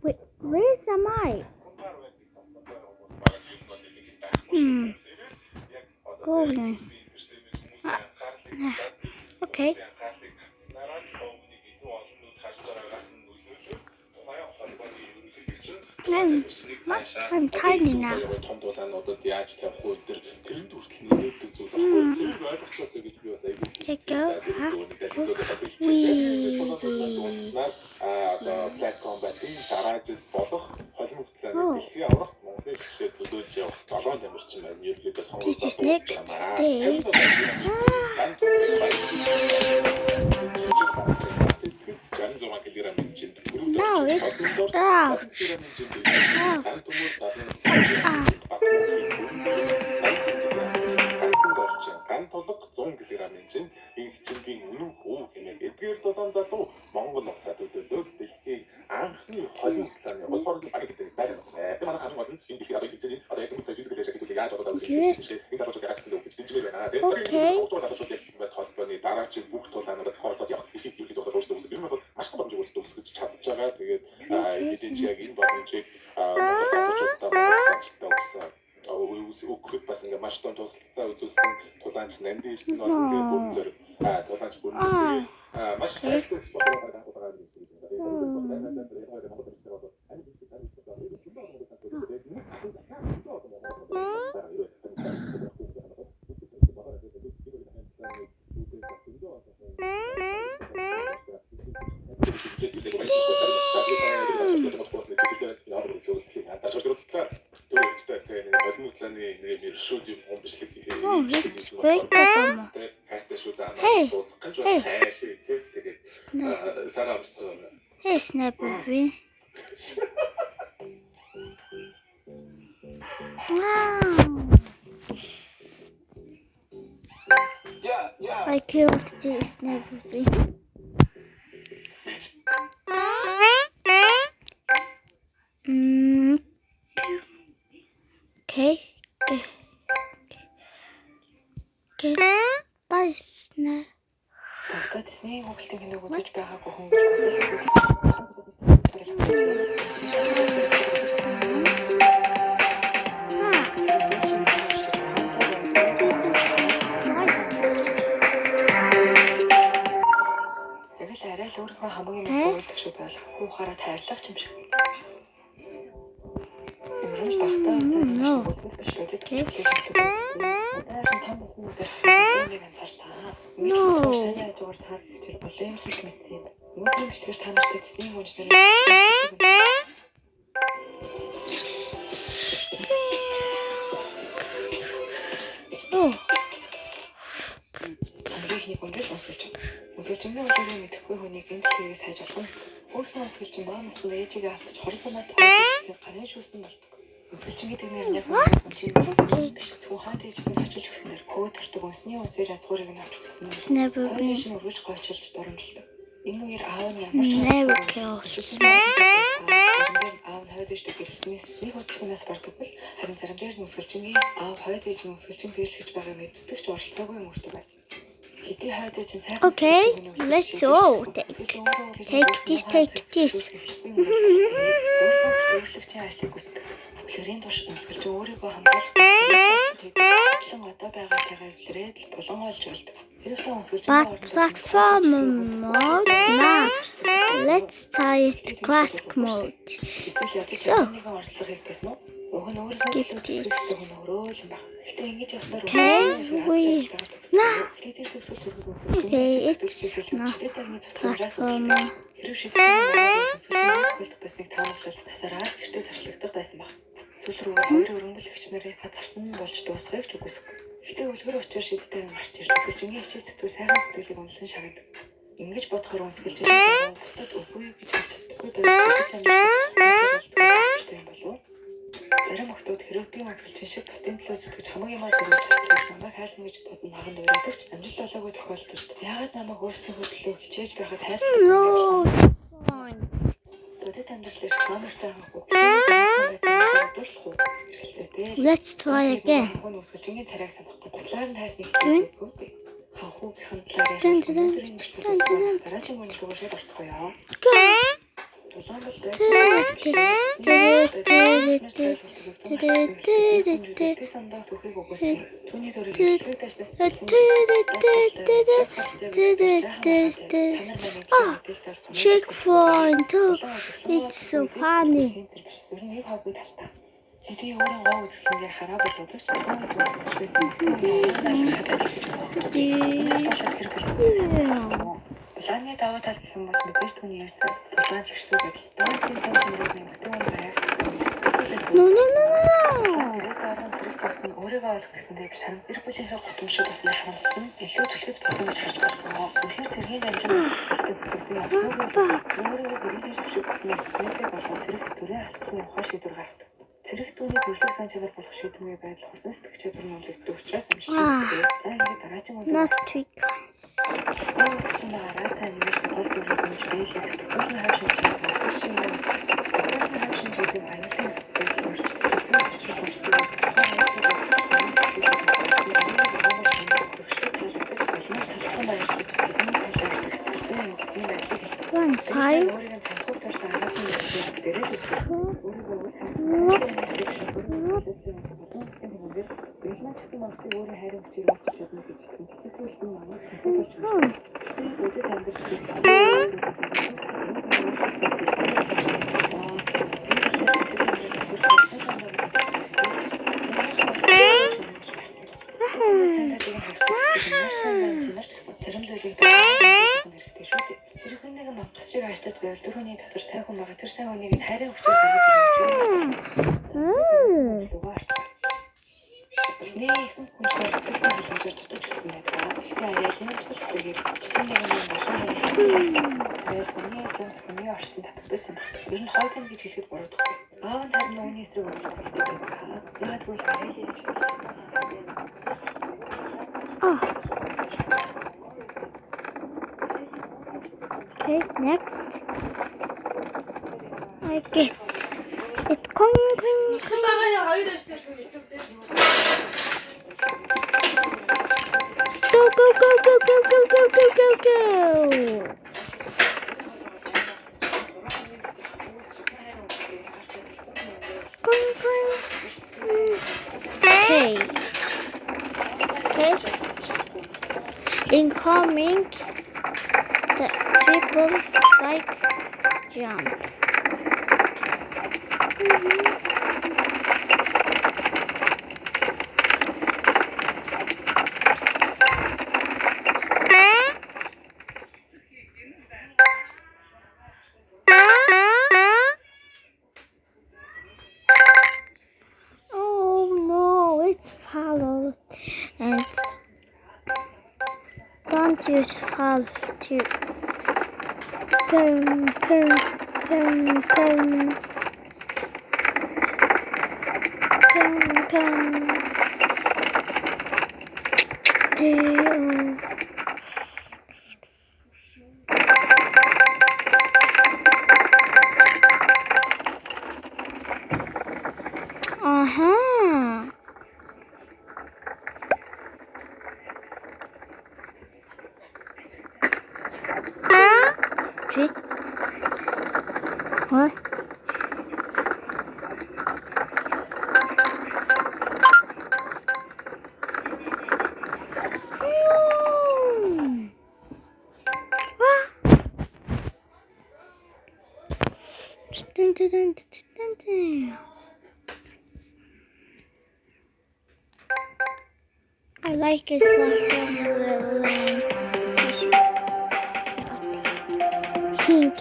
Wait, where am I? Go then. Okay. I'm tiny now. This is next stage. No, it's out. Ган тулга 100 кг-ын чинь инхчингийн үнэн хүү хэмээх эдгээр дулаан залуу Монгол улсад төлөөлөөд дэлхийн анхны холин талааны улс орны багийн хэмжээний байлаа. Тэгээд манай хамгийн гол нь энэ дэлхийн одоо хэмжээний одоо яг энэ физикал хэсэг яаж одоо энэ залуучууд яагаад гэсэн үзэж байна. Тэгээд толгойн дараачийн бүх тулаанууд оролцоод явах их их болоод өөрсдөө үсэг юм бол маш гол зүйлс үсгэж чадж байгаа. Тэгээд бидний яг энэ боломжийг Монгол залуучуудаа багтаалтаа өгсөн. Өгөхөд бас ингээ маш том тусалцаа үзүүлсэн тулаанч Нанди Эрдэнэ бол ингээ бүрэн зэрэг тулаанч бүрэн зэрэг маш хайртай спортоор гаргах байгаа юм шиг Oh, let's break them. Hey, Snappy. Wow. I killed the Snappy. Okay. Okay. Bye, Snap. Багтаа Disney Google-ийн киног үзэж байгаагүй хүн. Тэгэл арай л өөрийнхөө хамгийн мэд зөвлөх шиг байл. Хуухаараа тайрлах юм шиг. Ерөнхийдөө багтаа Үзэлжингийн үлгэрийг мэдэхгүй хүнийг энэ дэлхийгээс хайж болох гэсэн. Өөрхийн өсгөлжин баанаас нь ээжигээ алдаж хор санаад гарын шүүсэн болдог. Өсгөлжин гэдэг нэр нь яг үнэн биш. Зөвхөн хойд ээжийг нь очилж өгснээр хөө төртөг үнсний үнсээр азгуурыг нь авч өгсөн. Хойд нь өргөж гойчилж доромжилдог. Энэ үеэр аав нь ямар ч аав хойд ээжтэй гэрэлснээс нэг удаагнаас бардаг бол харин зарим дээр нь өсгөлжингийн аав хойд ээж нь өсгөлжин гэрэлж байгаа мэддэг ч оролцоогүй мөрдөг байна. Okay, let's go. Take this. Плөрийн турш өсгөлж өөрийгөө хамгаалах одоо байгаагаа илрээд булан олж болдог. Platform mode. Now, let's try it classic mode. Skip this. Okay, it's not platformer. Сүүл рүү хоёр өрөнгөлөгч нарын хазарсан болж дуусгахыг ч үгүйсэв. Гэтэ үлгэр учир шийдтэй гарч ирж өсгөлжингийн хичээл зүтгэл сайхан сэтгэлийг үнэлэн шагадаг. Ингэж бодохоор өсгөлжин бусдад үгүй гэж хэлж чаддаггүй болов. Зарим охтууд хэрэг би өсгөлжин шиг бусдын төлөө зүтгэж хамаг юмаа зөвлөж чадсан намайг хайрлан гэж бодно хаганд уриадаг ч амжилт олоогүй тохиолдолд яагаад намайг өөрсдөө төлөө хичээж байхад хайрлах Let's try again. Checkpoint. It's so funny. Эдгээр өөрийн гоо үзэсгэлэнгээр хараа бодож түүнийг байсан Планы даваа тал гэх юм бол мэдээж түүний ярьж тулаан чигсүү гэдэг. Даваа чин сан чимрэг нэмэгдэн юм байна. No. Тэрээс орон зэрэг тавьсан өөрийгөө олох гэсэндээ шарам гэр бүлийнхээ гутамшиг басна харамссан илүү төлөвс болсон гэж харж байна. Үнэхээр цэргийн дамжин хэлдэг явсныг өөрийгөө гэрийн шиг басна гэсээ болон зэрэг төрийн алдсан ухаан шийдвэр гаргадаг. Зэрэг түүний төлөв сан чигээр болох шийдвэрийн байдал хурдан сэтгэж чадвар нь үлддэг учраас амжилттай. За ингээд дараагийн үйл Not trick. One five. Түрүүний дотор сайн хүн байгаа. Тэр сайн хүнийг нь хайрын хүчээр гаргаж ирж байна. Снээ хүн хүнээр цэцгийн хөлөмжөөр дутаж өгсөн байдаг. Гэхдээ аяалын төлөвсөөр гэсэн нэг юм байна. Хүний юмс хүний орчинд татагдсан байна. Ер нь хойгон гэж хэлэхэд буруудахгүй. Аав нь харин үүний эсрэг үзлээ гэдэг байна. Яагаад гэвэл аяалын Okay, next. I get it. Coin. Go. Coin. Okay. Incoming. The triple spike jump. Oh no, it's followed. And don't use follow to Pum. What? I like it pink.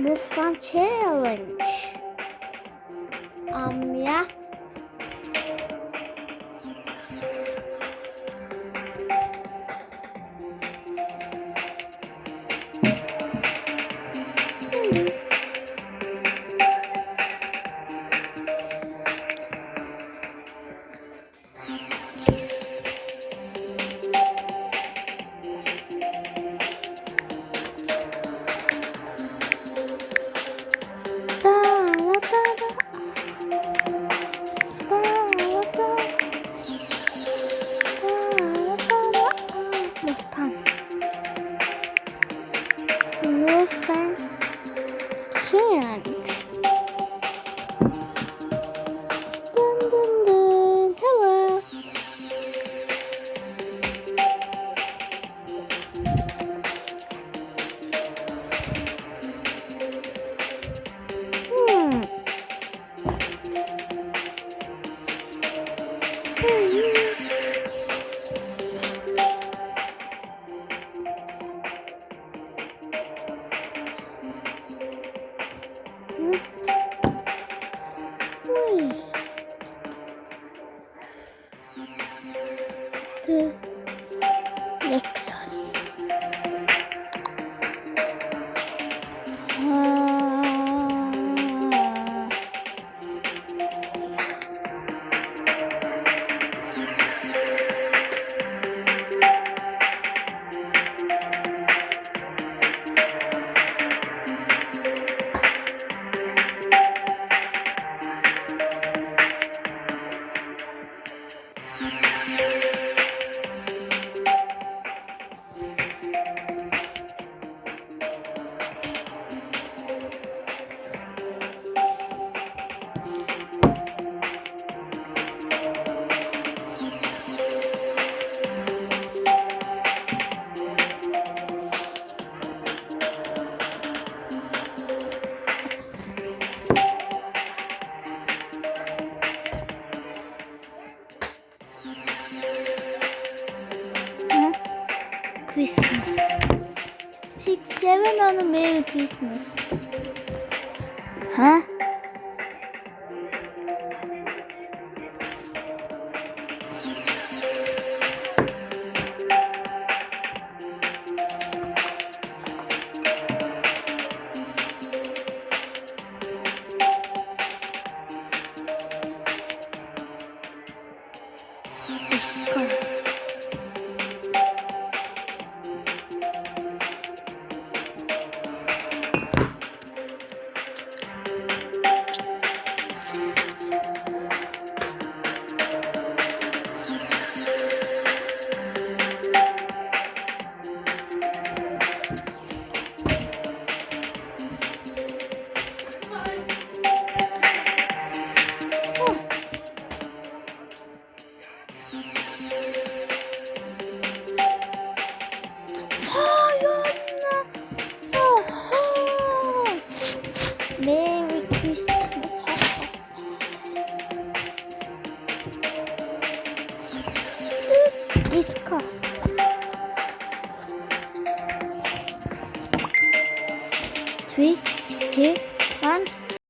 Most fun challenge. Yeah. The Lexus. Christmas. 6, 7 on a Merry Christmas. Huh? Merry Christmas. This car. Three, two, one.